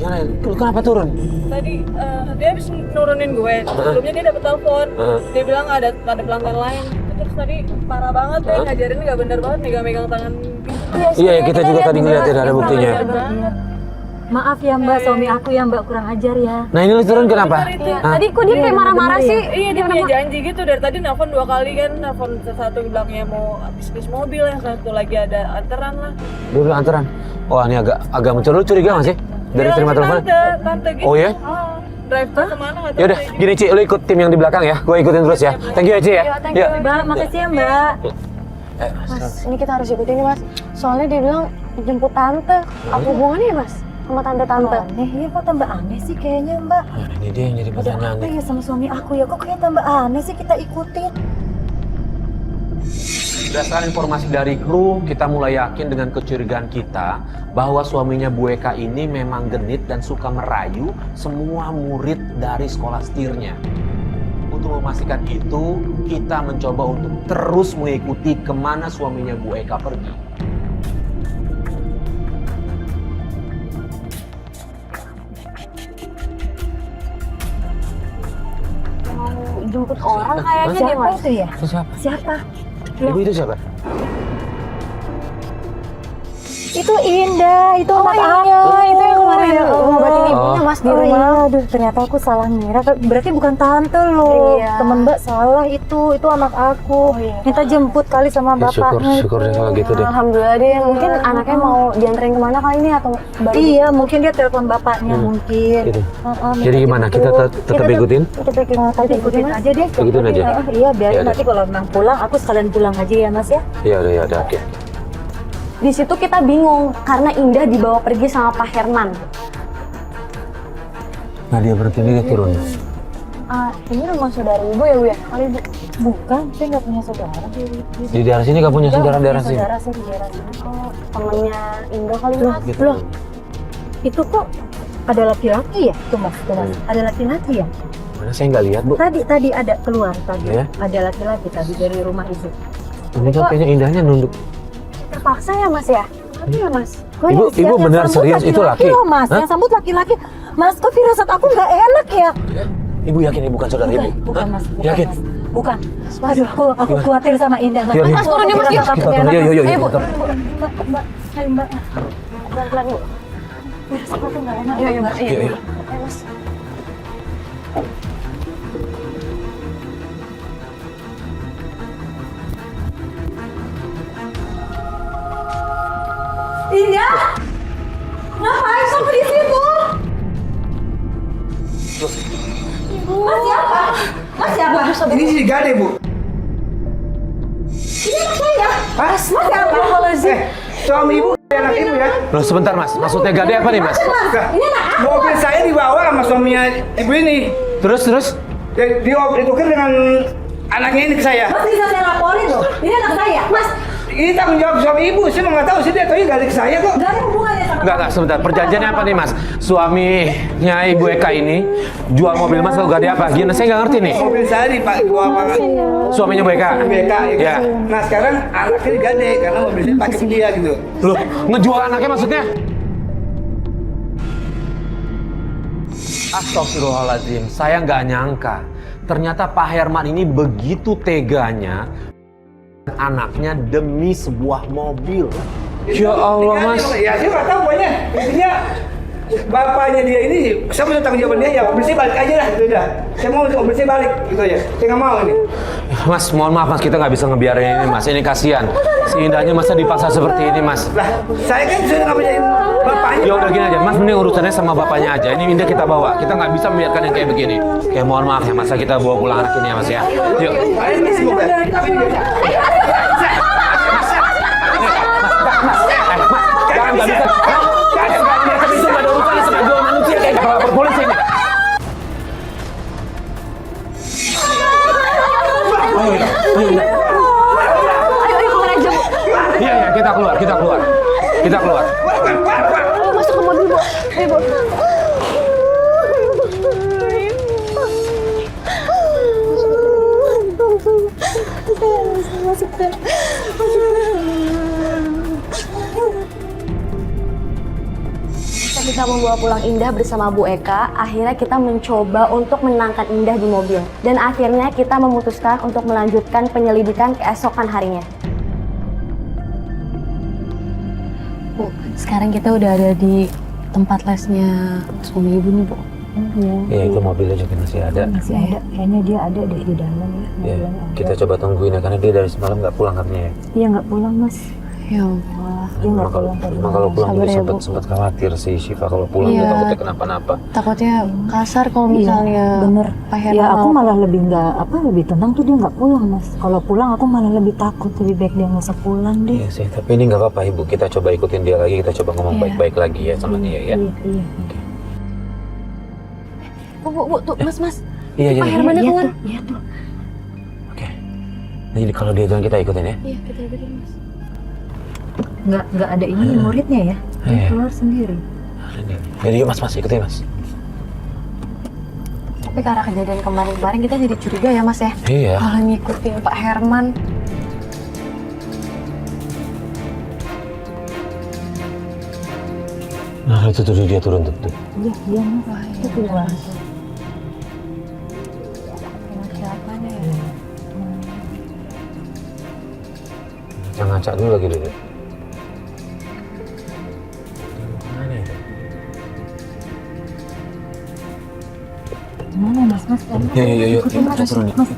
Gimana? Lu kenapa turun? Tadi dia habis nurunin gue. Sebelumnya dia dapet telepon. Dia bilang ada pelanggan lain. Terus tadi parah banget deh, ngajarin nggak bener banget, megang-megang tangan. Iya, kita juga tadi ngeliat ada buktinya. Maaf ya Mbak, suami aku ya Mbak kurang ajar ya. Nah ini lu turun kenapa? Tadi kok dia kayak marah-marah sih? Iya, dia punya janji gitu dari tadi nelfon 2 kali kan. Nelfon satu bilangnya mau bisnis mobil, yang satu lagi ada anteran lah. Dulu antaran. Wah ini agak mencurigai, curiga nggak sih? Dari terima telepon? Tante gitu. Oh ya? Drive ke kemana nggak tahu. Yaudah, gini Ci, lu ikut tim yang di belakang ya. Gue ikutin terus ya. Thank you ya Ci ya. Yuk. Mbak, makasih ya Mbak. Mas, ini kita harus ikutin nih Mas. Soalnya dia bilang jemput tante. Apa hubungannya ya Mas? Sama tante-tante? Aneh ya, kok tambah aneh sih kayaknya Mbak. Nah, ini dia yang jadi Ada pertanyaan apa nih. ya sama suami aku ya, kok kayak tambah aneh sih kita ikutin. Berdasarkan informasi dari kru, kita mulai yakin dengan kecurigaan kita bahwa suaminya Bu Eka ini memang genit dan suka merayu semua murid dari sekolah setirnya. Untuk memastikan itu, kita mencoba untuk terus mengikuti kemana suaminya Bu Eka pergi. Mau jemput orang kayaknya dia Siapa Mas. itu ya? Itu siapa? Siapa? Ibu itu siapa? Itu Indah, itu anak aku. Itu yang kemarin ngobatin Oh. ibunya Mas di Oh rumah. iya, aduh ternyata aku salah ngira. Berarti bukan tante loh. Iya. Temen Mbak salah itu anak aku. iya. Minta jemput kali sama Ya, bapaknya. syukur deh kalau gitu deh. Alhamdulillah deh, mungkin anaknya mau dianterin kemana kali ini atau baru Iya, mungkin dia telepon bapaknya mungkin. Gitu. Minta Jadi gimana? jemput. Kita tetap ikutin? Kita ikutin aja deh. Ikutin aja? Iya, biarin Ya, nanti kalau memang pulang, aku sekalian pulang aja ya Mas ya. Ya udah, oke. Di situ kita bingung karena Indah dibawa pergi sama Pak Herman. Nah dia berarti dia turun. Ini rumah saudara ibu ya Bu ya? Kali Bu. Bukan, saya nggak punya saudara. Di daerah sini gak punya saudara daerah sini. Saudara saya di daerah sini. Oh, temennya Indah kali Loh, Mas. Gitu. loh, itu kok ada laki-laki ya? Tuh Mas, ada laki-laki ya? Mana saya nggak lihat Bu. Tadi ada keluar tadi. Ya? Ada laki-laki tadi dari rumah itu. Ini kan kayaknya Indahnya nunduk. Terpaksa ya Mas ya? Apa ya Mas? Kok Ibu- yang ibu yang benar sambut serius itu laki? loh Mas, Hah? yang sambut laki-laki. Mas, kok firasat aku nggak enak ya? Ibu yakin ini bukan saudara ibu? Bukan Hah? Mas, bukan Yakin? Mas. Bukan. Waduh, aku khawatir sama Indah. Mas, Iya, iya. Mas turun ya Mas. Kita Firasat aku turun. nggak enak, Yuk, Mas. yuk, yuk, Ayo, Bu. kita Mbak. Ayo Mbak. Pelan-pelan Bu. Firasat aku nggak enak. Iya, Mbak. Iya, iya. Ayo Mas. Indah! Ngapain kamu di situ? Mas siapa? Mas siapa? Ini si Gade, Bu. Ini anak saya. Mas Siapa? suami ibu anak ibu ya. Loh sebentar Mas, maksudnya Gade apa nih Mas? Nah, Ini anak aku. mobil saya dibawa sama suaminya ibu ini. Terus? Ditukar dengan anaknya ini ke saya. Mas bisa saya laporin loh. Ini anak saya. Mas, Ini tanggung jawab suami ibu. Saya nggak tahu sih dia tahu gak ke saya kok. gak ada hubungannya sama Enggak, sebentar. Perjanjiannya apa nih Mas? Suaminya Ibu Eka ini jual mobil Mas ke Gade apa? Gimana? Saya nggak ngerti nih. Mobil saya dibawa sama Suaminya Bu Eka? BK. Ya. Nah sekarang anaknya digade karena mobil saya pakai dia gitu. Loh, ngejual anaknya maksudnya? Astagfirullahaladzim, saya nggak nyangka. Ternyata Pak Herman ini begitu teganya anaknya demi sebuah mobil. Ya Allah Mas. Ya saya nggak tahu pokoknya. Intinya bapaknya dia ini, saya mau tanggung jawab dia ya. Mobil saya balik aja lah gitu dah. Saya mau mobil saya balik gitu ya. Saya nggak mau ini. Mas, mohon maaf Mas, kita nggak bisa ngebiarin ini Mas. Ini kasihan. Si Indahnya masa dipaksa seperti ini Mas. Lah saya kan sudah nggak punya bapaknya. Ya udah gini aja, Mas mending urusannya sama bapaknya aja. Ini Indah kita bawa. Kita nggak bisa membiarkan yang kayak begini. Kayak mohon maaf ya, masa kita bawa pulang anak ini ya Mas ya. Yuk. Ini semoga. Tapi dia. Jangan nggak bisa. Jangan nggak bisa nggak ada urusannya sama jual manusia kayak gitu. Lapor polisi ini. Ayo, Indah. Ayo keluar aja Bu. Iya, kita keluar. Kita keluar. Ayo masuk ke mobil Bu. Ayo Bu. bisa membawa pulang Indah bersama Bu Eka, akhirnya kita mencoba untuk menenangkan Indah di mobil. Dan akhirnya kita memutuskan untuk melanjutkan penyelidikan keesokan harinya. Bu, sekarang kita udah ada di tempat lesnya suami ibu nih, Bu. Iya, itu mobilnya juga masih ada. Masih ada, kayaknya dia ada deh di dalam ya. Ya, Mobilnya ada. kita coba tungguin ya, karena dia dari semalam nggak pulang katanya ya. Iya nggak pulang Mas. Ya Allah. Dia nggak Emang kalau pulang tadi emang kalau malam. pulang Sabar dia ya, Bu. sempat khawatir si Syifa kalau pulang Iya. dia takutnya kenapa-napa. Takutnya kasar kalau misalnya bener. Pak Herman Ya aku mau- malah lebih nggak lebih tenang tuh dia nggak pulang Mas. Kalau pulang aku malah lebih takut, lebih baik dia nggak usah pulang deh. Iya sih, tapi ini nggak apa-apa Ibu. Kita coba ikutin dia lagi, kita coba ngomong Iya. baik-baik lagi ya sama dia ya. Iya. Bu, tuh, Mas. Iya, Pak jadi. Herman Iya keluar. tuh, iya tuh. Oke. Nah, jadi kalau dia jalan kita ikutin ya. Iya, kita ikutin, Mas. Nggak ada ini muridnya ya. Dia Iya. keluar sendiri. Jadi yuk Mas, ikutin Mas. Tapi karena kejadian kemarin kita jadi curiga ya, Mas ya. Iya. Malah ngikutin Pak Herman. Nah, itu tuh dia turun tuh. Iya Mas. Wah, iya. Itu keluar. Anak siapa nih ya? Jangan ngacak dulu lagi dulu. Mana itu? Mana Mas? Yuk. Ikutin Mas. Kita turun yuk. Mas.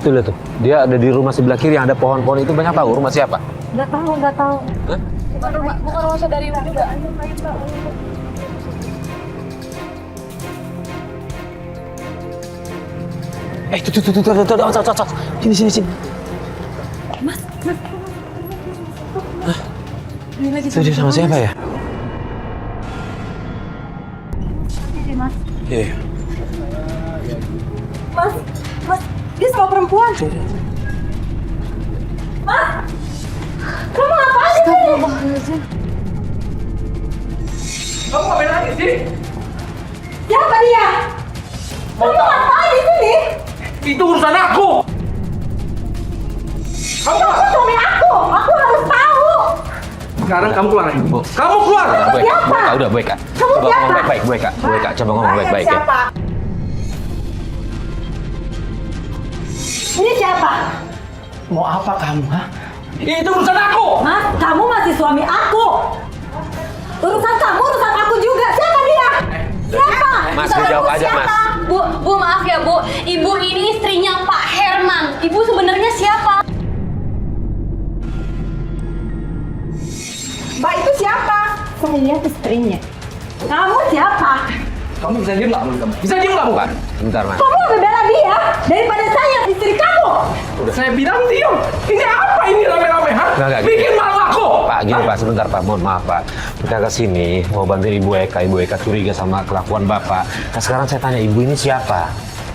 Tuh lihat tuh. Dia ada di rumah sebelah kiri yang ada pohon-pohon itu, banyak tahu rumah siapa? Nggak tahu. Hah? Bukan rumah saudari Ibu juga. Tuh. Sini. Itu dia sama siapa ya? Mas. Iya. Mas, dia sama perempuan. Astagfirullahaladzim. Kamu ngapain lagi di sini? Siapa dia? Mau tahu? Ngapain di sini? Itu urusan aku. Kamu keluar. Suami aku harus tahu. Sekarang kamu keluar lagi. Bu. Kamu keluar. Bu Eka, udah Bu Eka. Kamu Coba siapa? ngomong baik-baik, Bu Eka. Bu Eka, coba ngomong baik-baik ya. Ini siapa? Mau apa kamu, ha? Itu urusan aku. Mas, kamu masih suami aku. Urusan kamu, urusan aku juga. Siapa dia? Siapa? Mas, jawab aja Mas. Bu, maaf ya Bu. Ibu ini istrinya Pak Herman. Ibu sebenarnya siapa? Mbak itu siapa? Saya istrinya. Kamu siapa? Kamu bisa diem nggak, kamu? Bisa diem nggak, bukan? Bentar Mas. Kamu lebih bela dia daripada saya, istri kamu. Saya bilang diem. Ini apa ini rame-rame, ha? Nggak, Bikin malu aku. Pak, gini Pak, sebentar Pak, mohon maaf Pak. Kita kesini mau bantuin Ibu Eka curiga sama kelakuan Bapak. Nah sekarang saya tanya, Ibu ini siapa?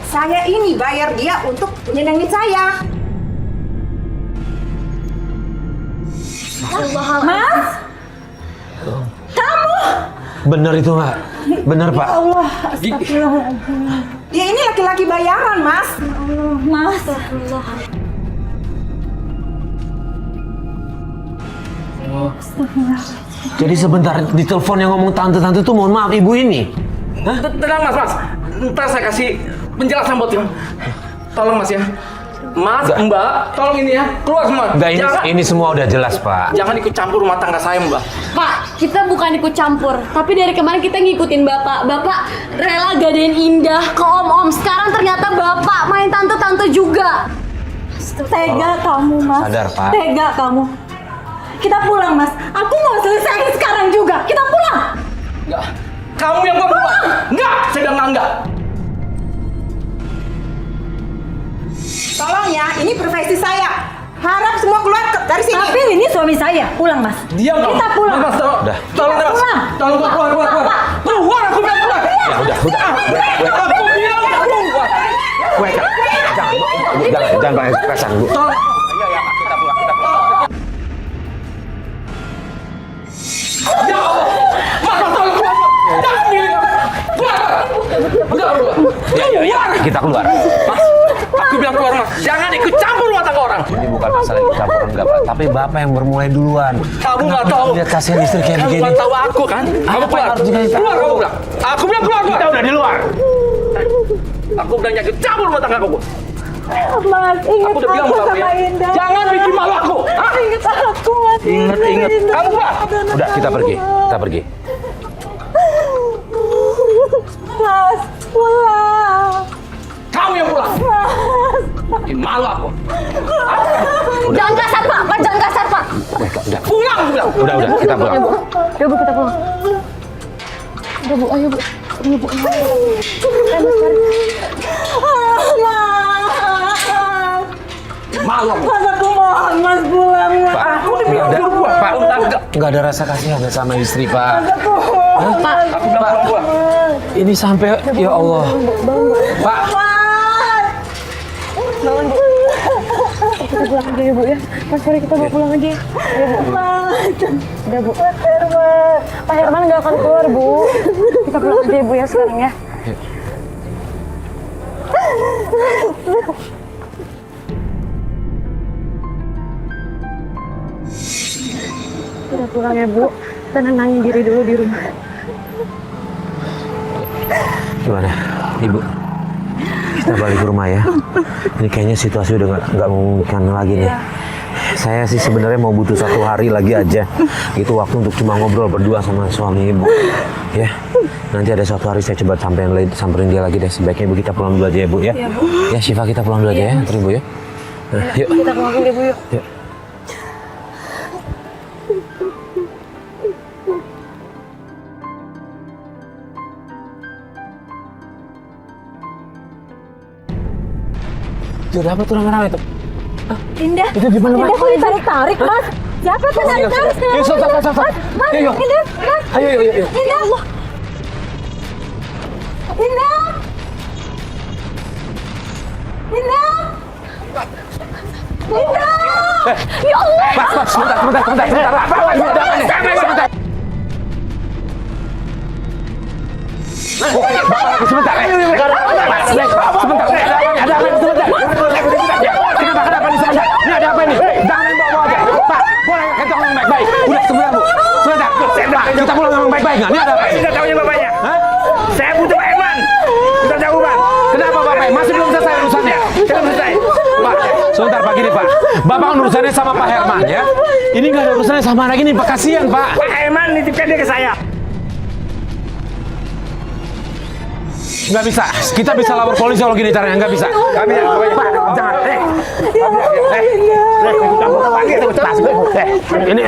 Saya ini bayar dia untuk nyenengin saya. Mas, Bener itu Pak, bener Pak. Allah, astagfirullahaladzim. Dia ini laki-laki bayaran, Mas. Mas. Jadi sebentar di telepon yang ngomong tante tuh mohon maaf Ibu ini. Tenang, Mas. Ntar saya kasih penjelasan buat kamu. Tolong, Mas ya. Mas, Nggak. Mbak, tolong ini ya. Keluar semua. Enggak, Jangan- ini semua udah jelas Pak. Jangan ikut campur rumah tangga saya, Mbak. Pak, kita bukan ikut campur, tapi dari kemarin kita ngikutin Bapak. Bapak rela gadein Indah ke om-om. Sekarang ternyata Bapak main tante-tante juga. Tega kamu, Mas. Sadar, Pak. Tega kamu. Kita pulang, Mas. Aku mau selesaiin sekarang juga. Kita pulang. Enggak. Kamu yang buat keluar. Enggak, saya bilang enggak. Tolong ya, ini profesi saya. Harap semua keluar dari sini. Tapi ini suami saya. Pulang, Mas. Diam kamu. Kita pulang. Mas, tolong. Udah. Tolong, Kita Mas. pulang. Tolong keluar. Keluar, aku bilang keluar. Ya udah. Aku bilang keluar. Bu Eka, jangan pakai kekerasan Bu. Tolong. Iya Pak, kita pulang. Ya Allah. Mas, tolong keluar. Jangan milih kamu. Keluar. Ya, kita keluar. Mas, aku bilang keluar, Mas. Jangan ikut campur rumah tangga orang. orang. Ini bukan masalah ikut campuran enggak, Pak. Tapi Bapak yang bermulai duluan. Kamu nggak tahu. Lihat kasihan istri kayak Kamu begini. nggak tahu aku kan? Kamu keluar. harus dikasih tahu? Keluar kamu bilang. Aku bilang keluar. Kita udah di luar. Aku udah nyakit campur rumah tangga aku. Mas, ingat Aku udah bilang aku sama sama ya. Indah. Jangan bikin malu aku. Hah? Ingat aku, Mas. Ingat. Kamu keluar. Udah, kita pergi. Kita pergi. Mas, pulang. Kamu yang pulang. Bikin malu aku. Jangan kasar, Pak. Pak, jangan kasar, Pak. Udah. Pulang aku bilang. Udah, kita pulang. Udah, Bu, kita pulang. Udah, Bu, ayo, Bu. Ayo, Bu. Ayo, Bu, sekarang. Malu aku. Mas, aku mohon, Mas, pulang. Mas. Pak, Aku udah bilang nggak suruh ada, pulang. Pak, nggak ada rasa kasihan sama istri, Pak. Aku mohon. Pak, Aku bilang pulang. Ini sampai, ya Allah. Pak, Bangun, Bu. kita pulang aja ya, Bu, ya. Mas, mari kita bawa pulang aja. Ayo, Bu. Udah, Bu. Pak Herman nggak akan keluar, Bu. Kita pulang aja ya, Bu, ya, sekarang ya. Udah pulang ya, Bu. Tenangin diri dulu di rumah. gimana, Ibu? Kita balik ke rumah ya. Ini kayaknya situasi udah nggak memungkinkan lagi nih. Saya sih sebenarnya mau butuh 1 hari lagi aja. Itu waktu untuk cuma ngobrol berdua sama suami Ibu. Ya. Nanti ada 1 hari saya coba samperin dia lagi deh. Sebaiknya Ibu kita pulang dulu aja ya, Bu ya. Ya, Syifa kita pulang dulu aja ya. Anterin Bu ya. Nah, yuk. Kita pulang dulu, Bu, yuk. Yuk. Tuh, apa tuh rame-rame tuh? Indah. Itu di mana, Indah, Mas? kok ditarik-tarik, Mas? Siapa tuh tarik-tarik? Yuk, stop. Mas, Yuk. Indah, Mas. Ayo. Indah. Indah. Indah. Indah. Ya Allah! Pak, sebentar. Apa ini? Ada apa nih? Sebentar. Sebentar. Ada apa nih? Sebentar. Kenapa nih? Sebentar. Ini ada apa nih? Jangan bawa aja. Pak, boleh kita ngomong baik-baik. Udah, sebentar, Bu. Sebentar. Pak, kita pulang ngomong baik-baik nggak? Ini ada apa? Kita tahunya bapaknya. Hah? Saya butuh Pak Herman. Kita jauh, Pak. Kenapa Bapak? Masih belum selesai urusannya? Belum selesai. Pak, sebentar Pak, gini Pak. Bapak urusannya sama Pak Herman ya. Ini nggak ada urusannya sama anak ini, Pak. Kasihan Pak. Pak Herman nitipkan dia ke saya. Nggak bisa. Kita bisa lapor polisi kalau gini caranya. Nggak bisa. Nggak bisa. Pak, jangan. Ini.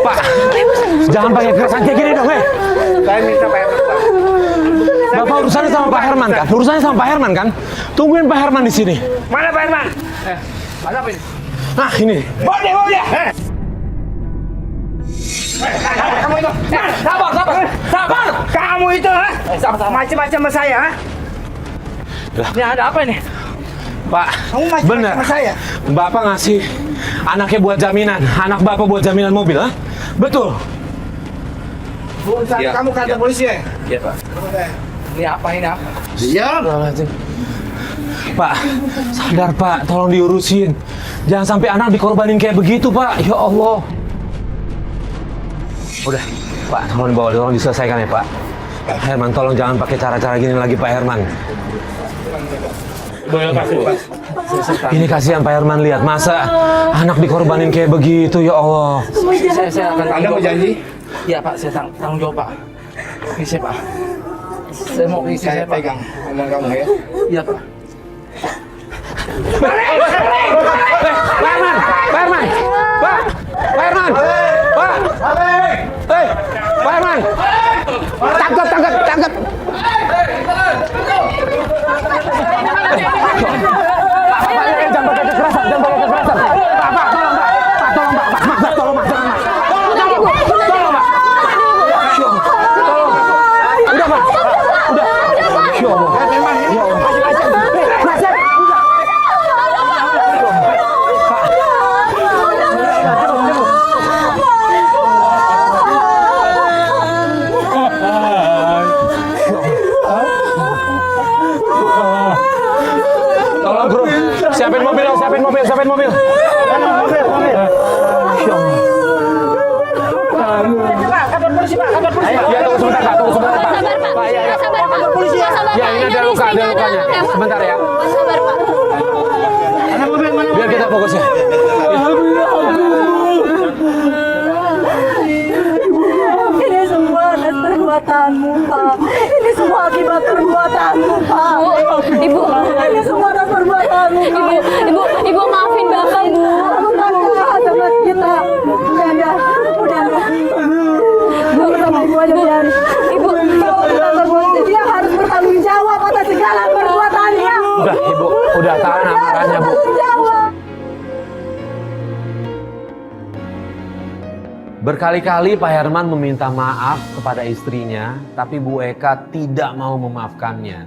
Pak, jangan pakai kekerasan kayak gini dong, Saya minta Pak Herman, Pak. Bapak urusannya sama Pak Herman kan? Urusannya sama Pak Herman kan? Tungguin Pak Herman di sini. Mana Pak Herman? Mana apa ini? Nah, ini. Bawa dia. Kamu itu. Sabar. Kamu itu, ha? Macam-macam sama saya, ha? Ini ada apa ini? Pak, Kamu macam-macam bener. sama saya. Bapak ngasih anaknya buat jaminan. Anak Bapak buat jaminan mobil, ha? Betul. Urusan kamu kantor polisi ya? Iya, Pak. Ini apa? Diam. Pak, sadar Pak, tolong diurusin. Jangan sampai anak dikorbanin kayak begitu, Pak. Ya Allah. Udah, Pak, tolong diselesaikan ya, Pak. Pak Herman, tolong jangan pakai cara-cara gini lagi, Pak Herman. Ini kasihan Pak Herman, lihat masa anak dikorbanin kayak begitu, ya Allah. Saya akan Anda mau janji? Iya, Pak. Saya tanggung jawab, Pak. Bisa, Pak. Saya mau isi Saya saya, Pak. pegang omongan kamu ya. Iya, Pak. Pak Herman! Pak Herman! Pak! Pak Herman! Pak! Hei! Pak Herman! Tangkap! Jangan pakai kekerasan. Pak, tolong, Pak. Tolong, Pak. Udah, Pak. Udah. Ya Allah. Ya Allah. Ya, tunggu sebentar Pak, tunggu sebentar Pak. Pak, ya, ya. Sabar Pak. Polisi ya? Sabar Ya, Pak. ini ada luka, ada lukanya. Sebentar ya. Sabar Pak. Biar kita fokus ya. Ini semua atas perbuatanmu, Pak. Ini semua akibat perbuatanmu, Pak. Ibu. Ini semua atas perbuatanmu, Pak. Ibu maafin Bapak, Bu. Kamu kan jahat sama kita. Udah. Bu, sama ibu aja, biar. Ibu, kalau kita berbuat, dia harus bertanggung jawab atas segala perbuatannya. Udah, Ibu. Udah tahan amarahnya, Bu. Bertanggung jawab. Berkali-kali Pak Herman meminta maaf kepada istrinya, tapi Bu Eka tidak mau memaafkannya.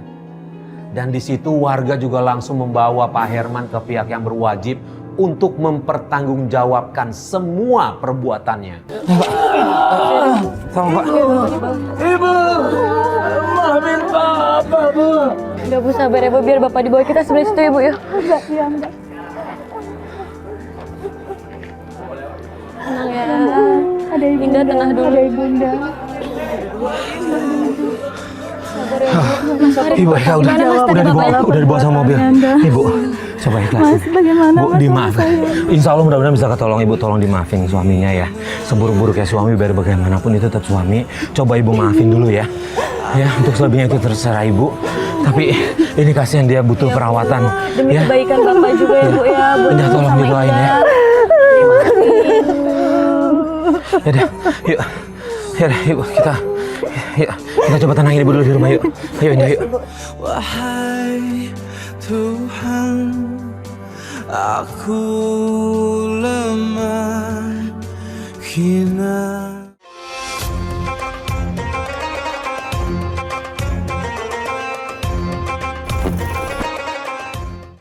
Dan di situ warga juga langsung membawa Pak Herman ke pihak yang berwajib untuk mempertanggungjawabkan semua perbuatannya. Sama Pak. Ibu, maafin Bapak, Bu. Udah Bu, sabar ya Bu, biar Bapak dibawa kita sebelah situ ya Bu ya. Enggak. Tenang ya. Ada Ibunda tengah dulu. Ada Ibunda. Sabar ya Bu. Mari. Ibu Eka udah dibawa sama mobil. Ibu, coba ikhlasin. Bu, dimaafkan. Insya Allah mudah-mudahan bisa ketolong Ibu, tolong dimaafin suaminya ya. Seburuk-buruknya suami, biar bagaimanapun itu tetap suami. Coba Ibu maafin dulu ya. Ya, untuk selebihnya itu terserah Ibu. Tapi ini kasihan dia butuh perawatan. Demi Ya, kebaikan Bapak juga ya Bu ya. Buat udah tolong sama didoain Ida. ya. Yaudah, yuk. Yaudah, yuk kita coba tenangin Ibu dulu di rumah yuk. Ayo Indah, yuk. Wahai Tuhan, aku lemah, hina.